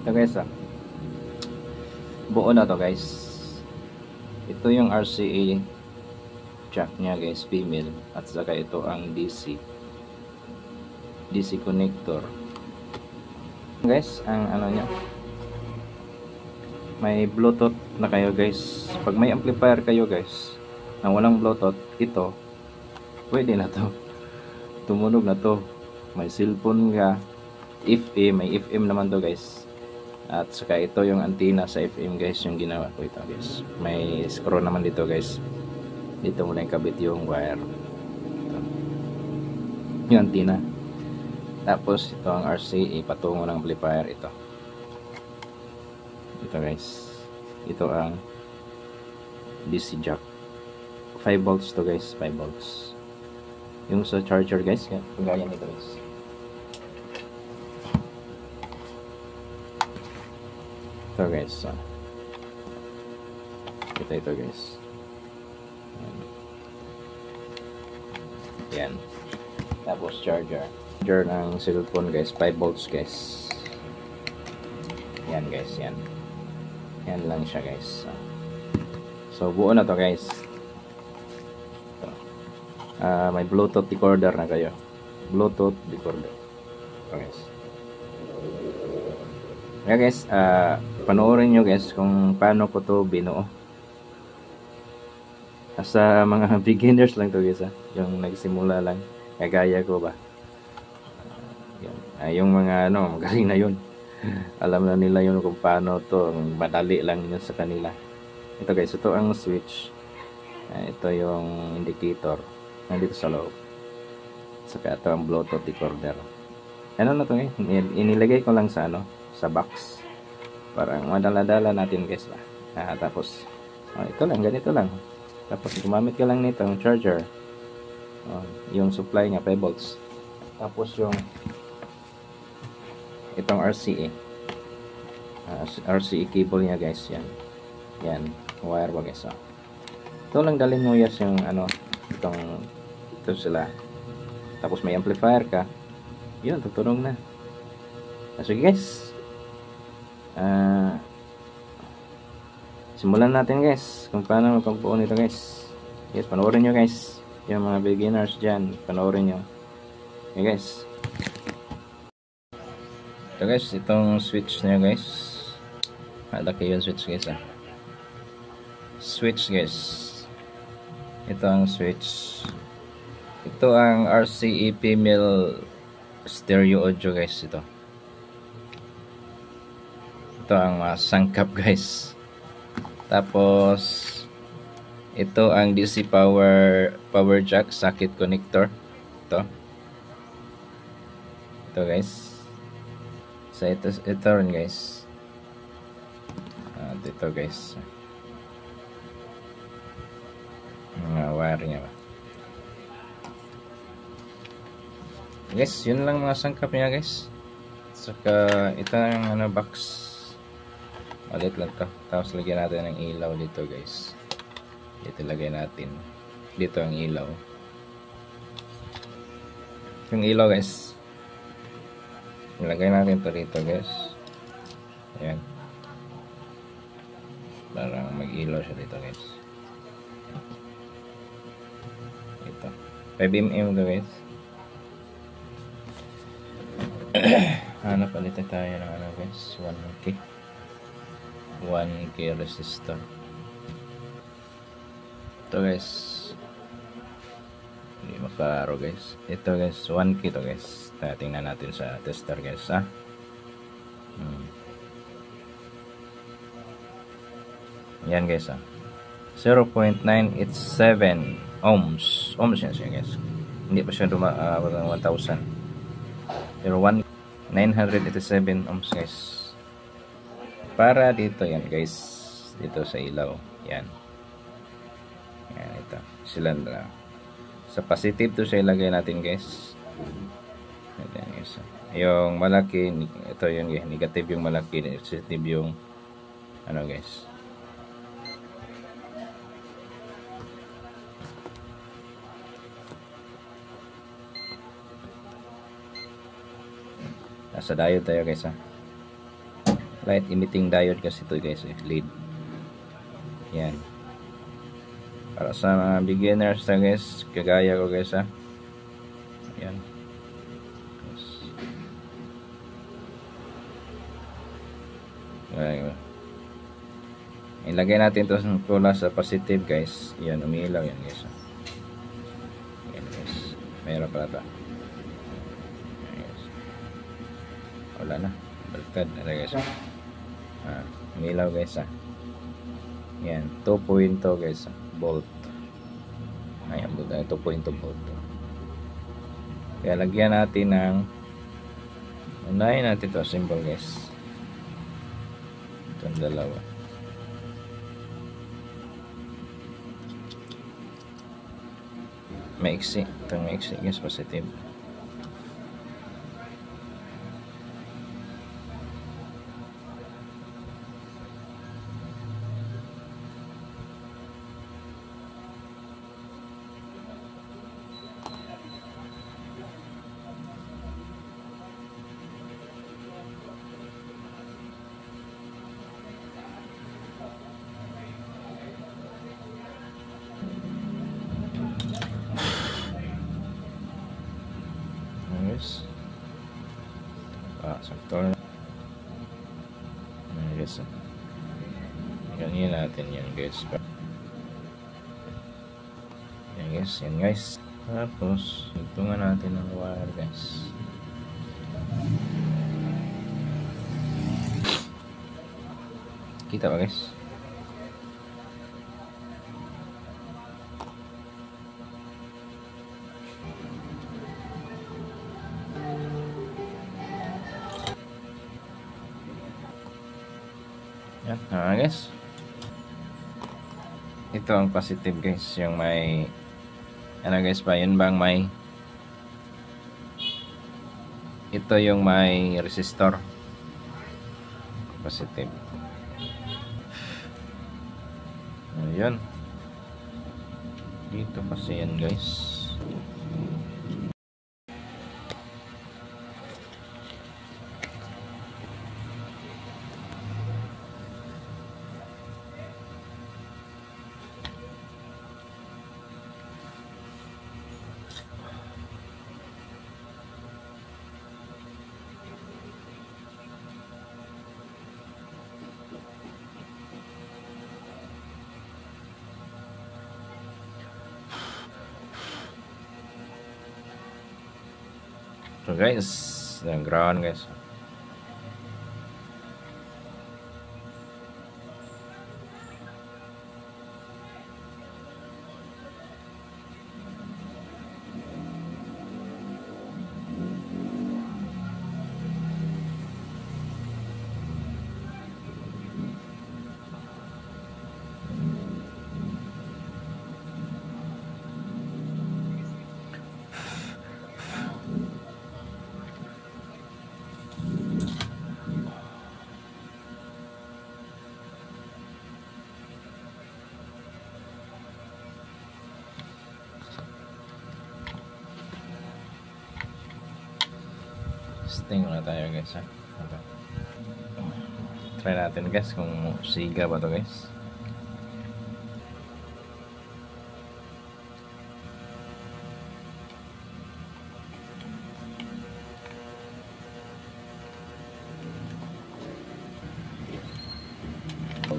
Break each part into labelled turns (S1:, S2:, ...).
S1: Ito guys, buo na to guys. Ito yung RCA jack nya guys, female, at saka ito ang DC connector guys. Ang ano nya, may bluetooth na kayo guys. Pag may amplifier kayo guys na walang bluetooth, ito pwede na to, tumunog na to. May cellphone ka, FM, may FM naman to guys. At saka ito yung antenna sa FM guys, yung ginawa ko ito guys. May screw naman dito guys. Dito muna yung kabit yung wire. Ito. Yung antenna. Tapos ito ang RCA patungo ng amplifier ito. Ito guys. Ito ang DC jack. 5 volts to guys, 5 volts. Yung sa charger guys, kagaya nito guys. Ito guys, ito guys. Yan. Tapos charger ng cellphone guys, 5 volts guys. Yan guys, yan lang siya guys. So buo na to guys. May Bluetooth decoder na kayo. Bluetooth decoder. Okay guys. Kaya guys, panoorin nyo guys kung paano ko to binuo. Sa mga beginners lang to guys, yung nagsimula lang, kagaya ko ba. Yung mga magaling na yun. Alam na nila yun kung paano to, madali lang yun sa kanila. Ito guys, ito ang switch. Ito yung indicator nandito sa loob. Saka ito ang Bluetooth decoder. Ano na to guys, inilagay ko lang sa sa box. Parang madala-dala natin guys ba. Tapos ito lang, ganito lang. Tapos gumamit ka lang nito, yung charger. Yung supply niya 5 volts. Tapos yung itong RCA. RCA cable niya guys, yan. Yan, wire ba guys. Ito lang dalhin mo yes yung ito sila. Tapos may amplifier ka. Yun, tutunog na. Sige guys. Simulan natin guys kung paano magpagbuo nito guys. Yes, panoorin nyo guys. Yung mga beginners dyan, panoorin nyo. Okay guys. Ito guys, itong switch nyo guys. Laki yung switch guys. Switch guys. Ito ang switch. Ito ang RCA female stereo audio guys. Ito ang sangkap guys. Tapos ito ang DC power jack socket connector. Ito guys. So ito rin guys. Ito guys, mga wire nya ba. Guys, yun lang mga sangkap niya guys. Saka ito ang box. Ulit lang to. Tapos lagyan natin ng ilaw dito guys. Dito lagay natin. Dito ang ilaw. Yung ilaw guys, ilagay natin to dito guys. Ayan. Parang mag-ilaw siya dito guys. Ito 5mm to guys. Palitan tayo ng guys, 1K resistor. Ito guys, hindi makaro guys. Ito guys, 1K to guys. Tingnan natin sa tester guys Yan guys 0.987 ohms yan siya guys. Hindi pa siya 1,000, pero 987 ohms guys. Para dito yan guys, dito sa ilaw yan ito sila na. Sa positive to siya ilagay natin guys. Ayan guys, yung malaki ito yun guys, negative yung malaki, positive yung guys. Nasa diode tayo guys light emitting diode kasi ito guys, LED. Yan. Para sa mga beginners na guys, kagaya ko guys ha. Yan. Yes. Ilagay natin ito sa positive guys. Yan, umiilaw yan guys. Yan guys. Mayroon pala ito. Yes. Wala na. Balkad na guys. Umiilaw guys ha. Yan, 2.2 guys, volt. Ayan, 2.2 volt. Kaya lagyan natin ng, unahin natin ito symbol guys. Itong dalawa. Maiksi, itong maiksi guys, positive. Sakto na. Ayan guys. Ganyan natin yan guys. Yan guys. Yan guys. Tapos, hitungan natin ng wire guys. Kita ba guys? Yan, guys. Ito ang positive guys, yung may ano guys ba, yun bang may ito yung may resistor positive. Ayan. Dito kasi yan guys. So guys, yung ground guys. Testing muna tayo guys ha. Try natin guys kung siga ba to guys.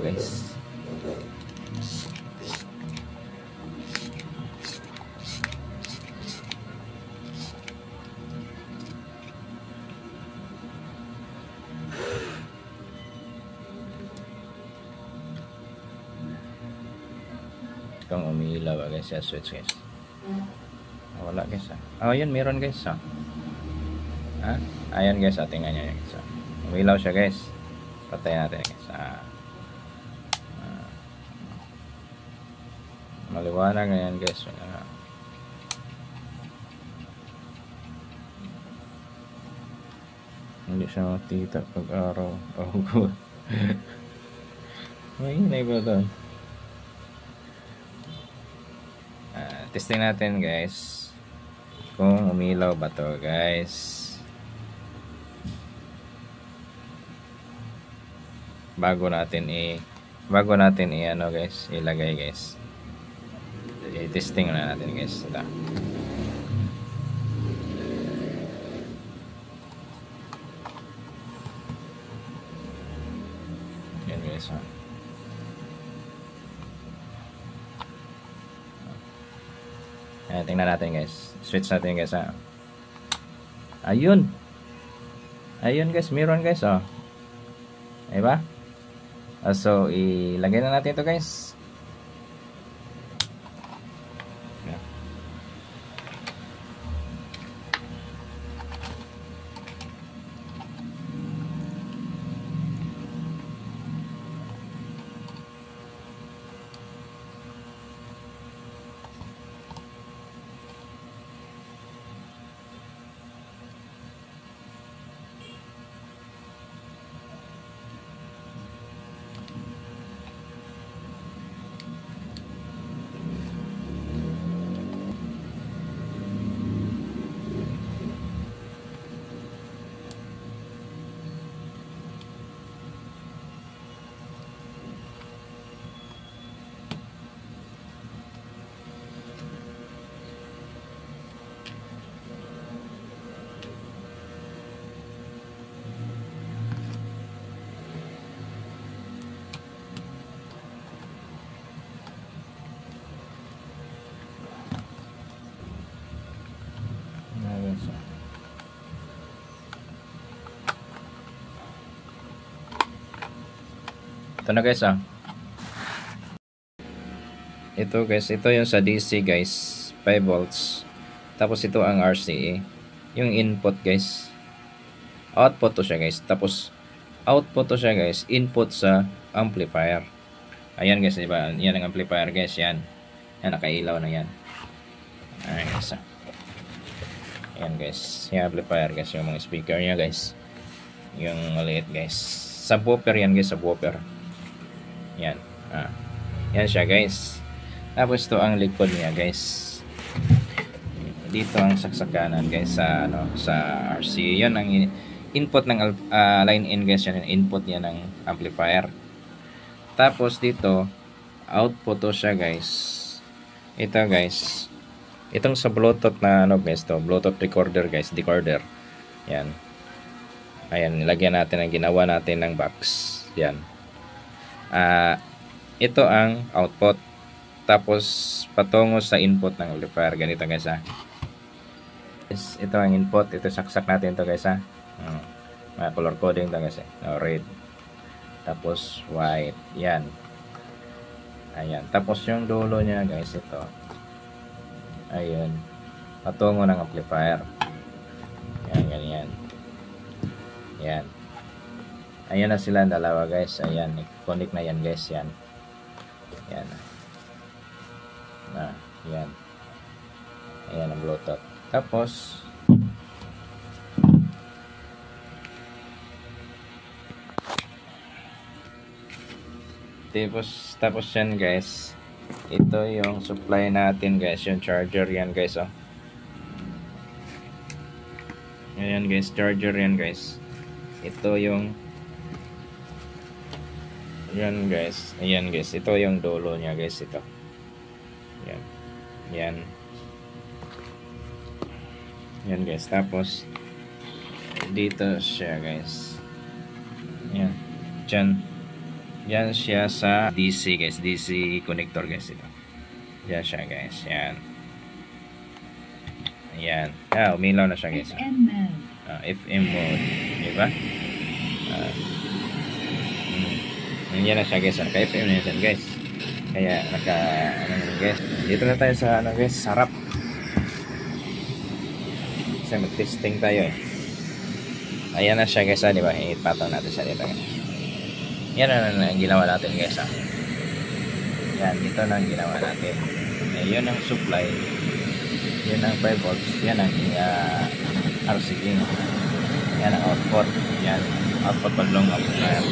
S1: Guys, kung umiilaw guys sa switch guys. Wala guys ha. Oh yun, meron guys ha. Ayan guys, tingnan nyo guys. Umiilaw siya guys. Patay natin guys. Maliwanag na yan guys. Hindi siya makita pag araw. Oh good. May hinay ba doon? Testing natin guys kung umilaw ba to guys. bago natin ano guys, ilagay guys. I-testing na natin guys. Ito. Yan guys. Ayan, tingnan natin guys. Switch natin guys ha. Ayun. Ayun guys, meron guys oh. Diba? So, ilagay na natin ito guys. Ito na guys ito guys, ito yung sa DC guys, 5 volts. Tapos ito ang RCA, yung input guys. Output to siya guys. Tapos output to siya guys, input sa amplifier. Ayan guys, diba? Yan ang amplifier guys, yan. Yan, nakailaw na yan. Ayan guys Ayan guys, yung amplifier guys, yung mga speaker niya guys. Yung maliit guys. Subwoofer yan guys, subwoofer. Yan. Yan siya guys. Tapos ito ang likod niya guys. Dito ang saksakanan guys sa sa RC. Yan ang input ng line in guys, yan ang input niya ng amplifier. Tapos dito output to siya guys. Ito guys. Itong sa Bluetooth na guys, to Bluetooth recorder guys, decoder. Yan. Ayan, nilagyan natin ang ginawa natin ng box. Yan. Ito ang output, tapos patungo sa input ng amplifier. Ganito guys ito ang input. Ito saksak natin to guys color coding to guys red, tapos white. Yan. Ayan, tapos yung dulo niya guys, ito ayun, patungo ng amplifier. Yan, ganyan. Yan. Ayan na sila dalawa guys. Ayan, connect na yan guys. Yan. Yan. Yan. Ayan ang Bluetooth. Tapos yan guys. Ito yung supply natin guys, yung charger yan guys Ayan guys, charger yan guys. Ito yung yan guys. Ayan guys, ito yung dulo niya guys, ito. Yan. Yan. Yan guys. Tapos dito siya guys. Yan. Diyan. Yan siya sa DC guys, DC connector guys, ito. Yan siya guys. Yan. Ayan. Umilaw na siya guys. FM mode. Diba? Yan na siya guys. Naka-FM na yan guys. Kaya guys. Dito na tayo sa guys, sarap. Kasi mag-testing tayo Ayan na siya guys diba? Ipataw natin siya dito guys. Yan na ang ginawa natin guys Yan, dito na ang ginawa natin. Yun ang supply. Yan ang 5 volts. Yan ang RCA. Yan ang output. Yan. Output padlong amplifier.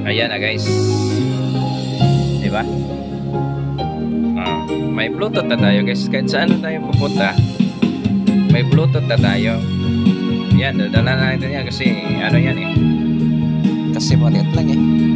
S1: Ayan na guys. Diba? May Bluetooth na tayo guys. Kahit saan tayo pupunta, may Bluetooth na tayo. Yan, dadala na natin yan kasi ano yan eh.
S2: Kasi maliit lang eh.